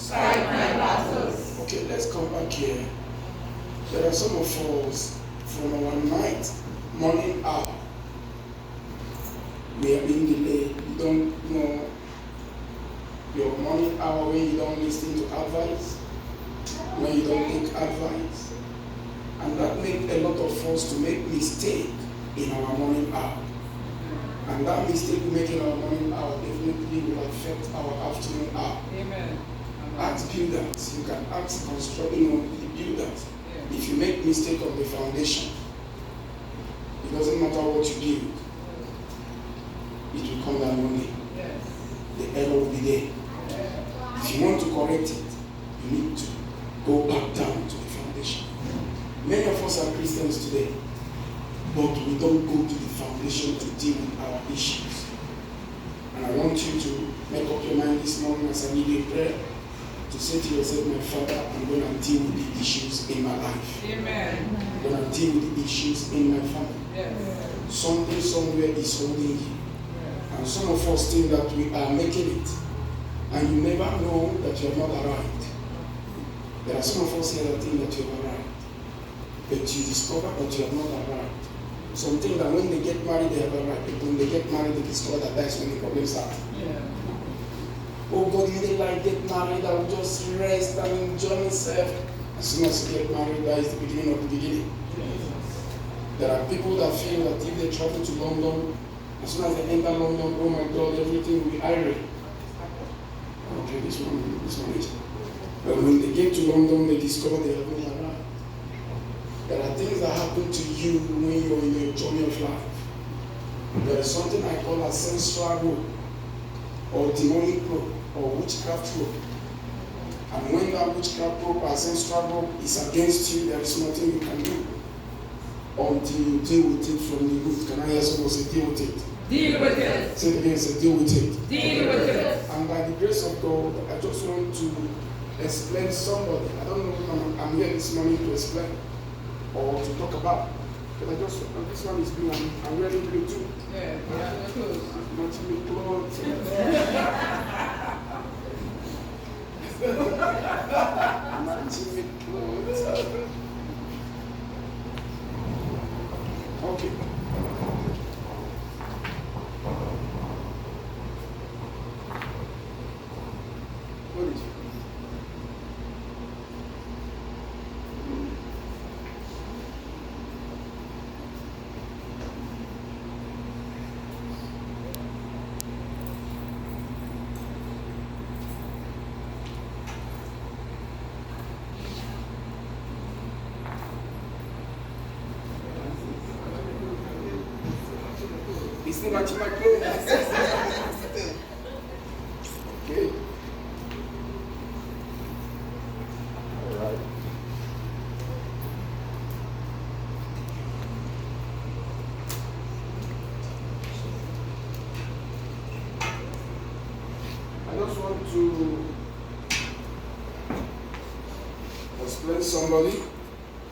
Fight my battles. Okay, let's come back here. There are some of us from our morning hour. We are being delayed. You don't know your morning hour when you don't listen to advice, when you don't take advice. And that makes a lot of us to make mistake in our morning hour. And that mistake we make in our morning hour definitely will affect our afternoon hour. Amen. Ask builders, you can ask construction the builders. Yeah. If you make mistake on the foundation, it doesn't matter what you build, it will come down one day. Yes. The error will be there. Yeah. If you want to correct it, you need to go back down to the foundation. Many of us are Christians today, but we don't go to the foundation to deal with our issues. And I want you to make up your mind this morning as I lead you in prayer to say to yourself, my Father, I'm going to deal with the issues in my life. Amen. I'm going to deal with the issues in my family. Yes. Something somewhere is holding you. Yes. And some of us think that we are making it. And you never know that you have not arrived. There are some of us here that think that you have arrived. But you discover that you have not arrived. Some think that when they get married, they have arrived. But when they get married, they discover that that's when the problems start. Yeah. Oh God, you didn't like get married, I will just rest and enjoy myself. As soon as you get married, that is the beginning of the beginning. There are people that feel that if they travel to London, as soon as they enter London, oh my God, everything will be irate. Okay, this one is. But when they get to London, they discover they have not arrived. There are things that happen to you when you're in your journey of life. There is something I call ancestral rope, or demonic rope, or witchcraft rope. And when that witchcraft rope or ancestral rope is against you, there is nothing you can do until you deal with it from the root. Can I hear someone say, deal with it? Deal with it. Say it again, say, deal with it. Deal with it. And by the grace of God, I just want to explain somebody. I don't know if I'm here this morning to explain or to talk about. But this one is blue. I'm wearing blue too. Yeah. Yeah. Close. Matching me clothes. Matching me clothes. Okay. What is it? It's not matching my clothes. Okay. All right. I just want to explain somebody,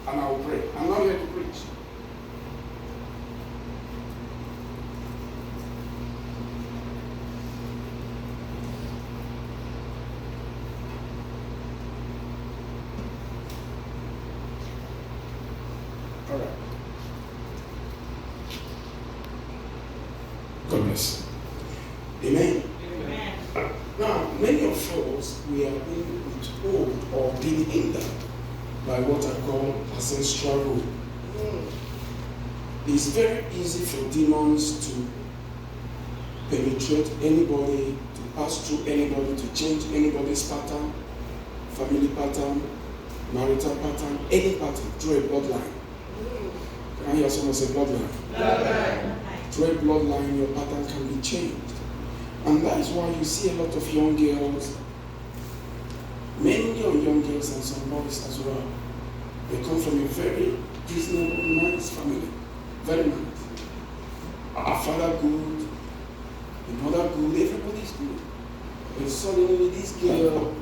and I will pray. I'm not here to preach. All right. God bless. Amen. Amen. Now, many of us, we are being withheld or being hindered by what I call ancestral rule. It's very easy for demons to penetrate anybody, to pass through anybody, to change anybody's pattern, family pattern, marital pattern, any pattern through a bloodline. Can I hear someone say bloodline? Bloodline. Through a bloodline, your pattern can be changed. And that is why you see a lot of young girls, many young girls and some boys as well. They come from a very reasonable, nice family. Very nice. Our father good, the mother good, everybody's good. But suddenly this girl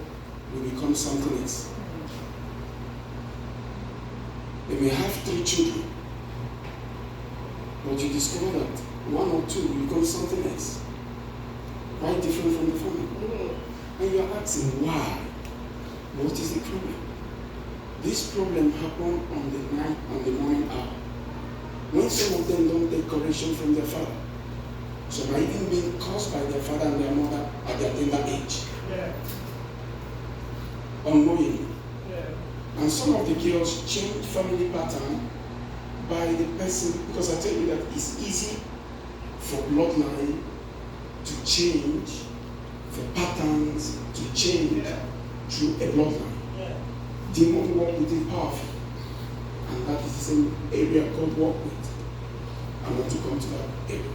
will become something else. They may have 3 children, but you discover that 1 or 2 will become something else. Quite different from the family. And you're asking why? What is the problem? This problem happened on the morning hour. When some of them don't take correction from their father. Some are even being caused by their father and their mother at their tender age. Yeah. Unknowingly. Yeah. And some of the girls change family pattern by the person, because I tell you that it's easy for bloodline to change, for patterns to change through a bloodline. Demon work with it powerful. And that is the same area God work with. I want to come to that area.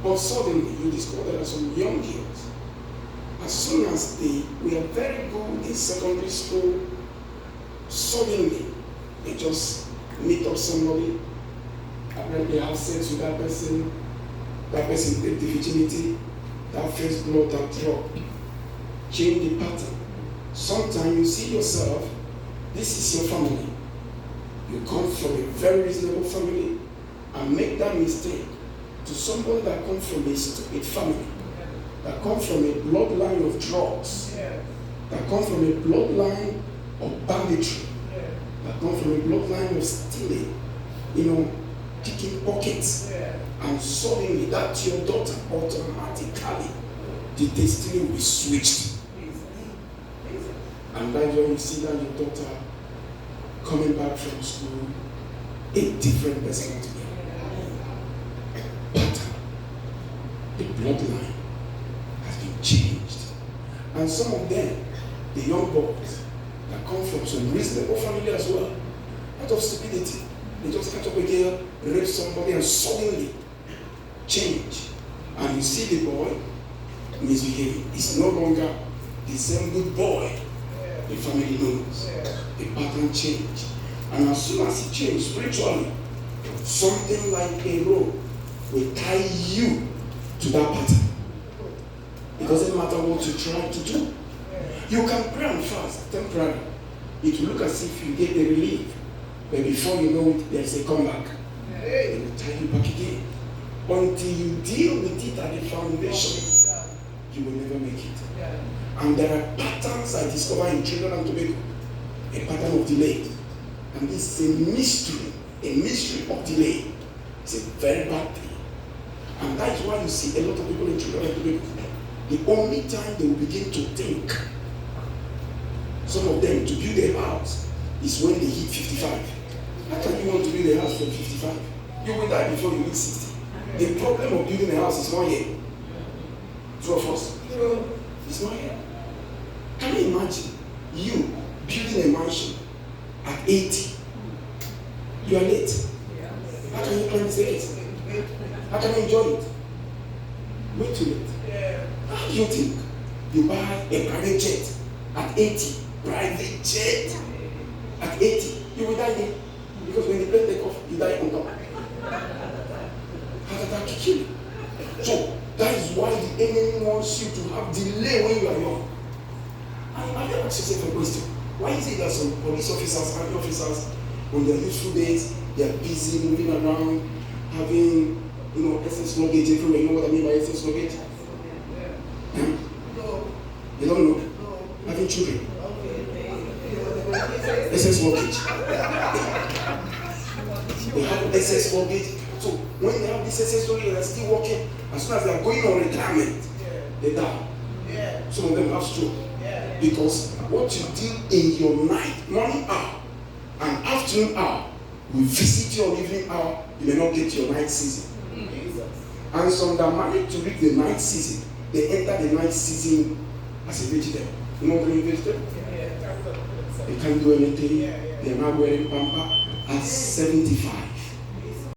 But suddenly you discover there are some young girls. As soon as they were very good in secondary school, suddenly they just meet up somebody, and then they have sex with that person take the virginity, that first blood that drop, change the pattern. Sometimes you see yourself, this is your family. You come from a very reasonable family and make that mistake to somebody that comes from a stupid family, that comes from a bloodline of drugs, that comes from a bloodline of banditry, that comes from a bloodline of stealing, picking pockets. And suddenly that's your daughter, automatically the destiny will be switched. And that's when you see that your daughter coming back from school, a different person altogether. Pattern, the bloodline has been changed. And some of them, the young boys that come from some reasonable family as well, out of stupidity, they just catch up a girl, rape somebody, and suddenly change. And you see the boy misbehaving. It's no longer the same good boy the family knows. The pattern change. And as soon as it changes spiritually, something like a rope will tie you to that pattern. It doesn't matter what you try to do. You can pray and fast temporarily. It will look as if you get the relief. But before you know it, there's a comeback. It will tie you back again. Until you deal with it at the foundation, you will never make it. And there are patterns I discover in Trinidad and Tobago. A pattern of delay. And this is a mystery of delay. It's a very bad thing. And that is why you see a lot of people in Trinidad and Tobago. The only time they will begin to think, some of them, to build a house, is when they hit 55. How can you want to build a house from 55? You will die before you hit 60. The problem of building a house is not here. True or false? True. It's not here. Can you imagine you building a mansion at 80? You are late. How can you climb this late? How can you enjoy it? Wait too late. How do you think you buy a private jet at 80? Private jet at 80. You will die there. Because when the plane take off, you die on top. How did that kill you? So that is why the enemy wants you to have delay when you are young. And I never ask yourself a question. Why is it that some police officers, army officers, on their useful days, they are busy moving around, having SS luggage everywhere? You know what I mean by SS luggage? Yeah. You don't know? Having children. SS luggage. They have SS luggage. So when they have this SS luggage, they're still working. As soon as they are going on retirement, they die. Some of them have stroke. Because what you do in your morning hour and afternoon hour will visit your evening hour, you may not get your night season. And some that manage to reach the night season, they enter the night season as a vegetable. You know what I mean, vegetable? They can't do anything. They are not wearing pamper at 75.